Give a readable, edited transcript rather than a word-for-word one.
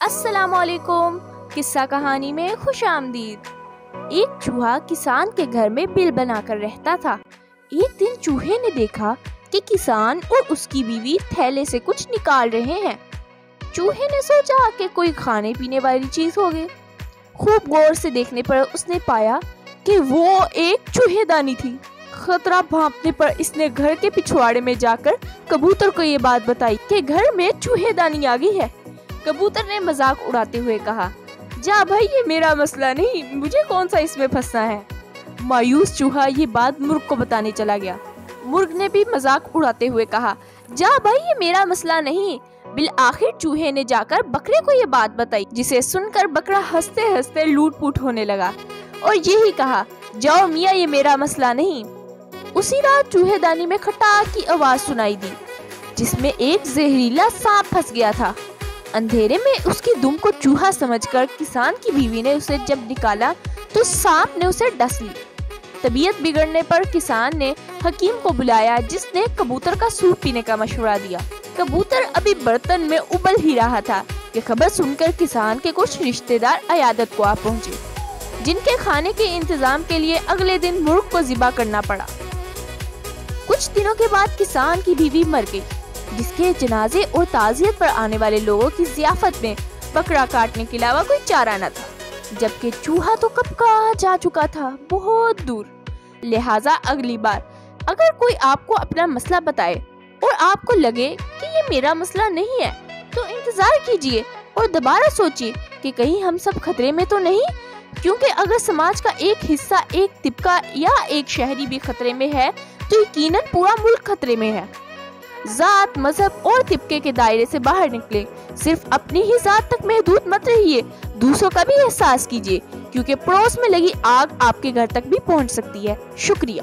السلام علیکم، قصہ کہانی میں خوش آمدید۔ ایک چوہا کسان کے گھر میں بل بنا کر رہتا تھا۔ ایک دن چوہے نے دیکھا کہ کسان اور اس کی بیوی تھیلے سے کچھ نکال رہے ہیں۔ چوہے نے سوچا کہ کوئی کھانے پینے والی چیز ہوگی۔ خوب غور سے دیکھنے پر اس نے پایا کہ وہ ایک چوہے دانی تھی۔ خطرہ بھانپنے پر اس نے گھر کے پچھواڑے میں جا کر کبوتر کو یہ بات بتائی کہ گھر میں چوہے دانی آ گئی ہے۔ کبوتر نے مذاق اڑاتے ہوئے کہا، جا بھائی، یہ میرا مسئلہ نہیں، مجھے کون سا اس میں پھنسنا ہے۔ مایوس چوہا یہ بات مرغ کو بتانے چلا گیا۔ مرغ نے بھی مذاق اڑاتے ہوئے کہا، جا بھائی، یہ میرا مسئلہ نہیں۔ بالآخر چوہے نے جا کر بکرے کو یہ بات بتائی، جسے سن کر بکرا ہنستے ہنستے لوٹ پوٹ ہونے لگا اور یہی کہا، جاؤ میاں، یہ میرا مسئلہ نہیں۔ اسی رات چوہے دانی میں کھٹاک کی آواز سنائی دی، جس میں ایک زہریلا سانپ پھنس گیا تھا۔ اندھیرے میں اس کی دم کو چوہا سمجھ کر کسان کی بیوی نے اسے جب نکالا تو سانپ نے اسے ڈس لی۔ طبیعت بگڑنے پر کسان نے حکیم کو بلایا، جس نے کبوتر کا سوپ پینے کا مشورہ دیا۔ کبوتر ابھی برتن میں ابل ہی رہا تھا کہ خبر سن کر کسان کے کچھ رشتہ دار عیادت کو آ پہنچے، جن کے کھانے کے انتظام کے لیے اگلے دن مرغ کو ذبح کرنا پڑا۔ کچھ دنوں کے بعد کسان کی بیوی مر گئی، جس کے جنازے اور تعزیت پر آنے والے لوگوں کی ضیافت میں بکرا کاٹنے کے علاوہ کوئی چارہ نہ تھا، جبکہ چوہا تو کب کا جا چکا تھا، بہت دور۔ لہٰذا اگلی بار اگر کوئی آپ کو اپنا مسئلہ بتائے اور آپ کو لگے کہ یہ میرا مسئلہ نہیں ہے، تو انتظار کیجئے اور دوبارہ سوچئے کہ کہیں ہم سب خطرے میں تو نہیں، کیونکہ اگر سماج کا ایک حصہ، ایک طبقہ یا ایک شہری بھی خطرے میں ہے تو یقیناً پورا ملک خطرے میں ہے۔ ذات، مذہب اور طبقے کے دائرے سے باہر نکلیں، صرف اپنی ہی ذات تک محدود مت رہیے، دوسروں کا بھی احساس کیجیے، کیونکہ پڑوس میں لگی آگ آپ کے گھر تک بھی پہنچ سکتی ہے۔ شکریہ۔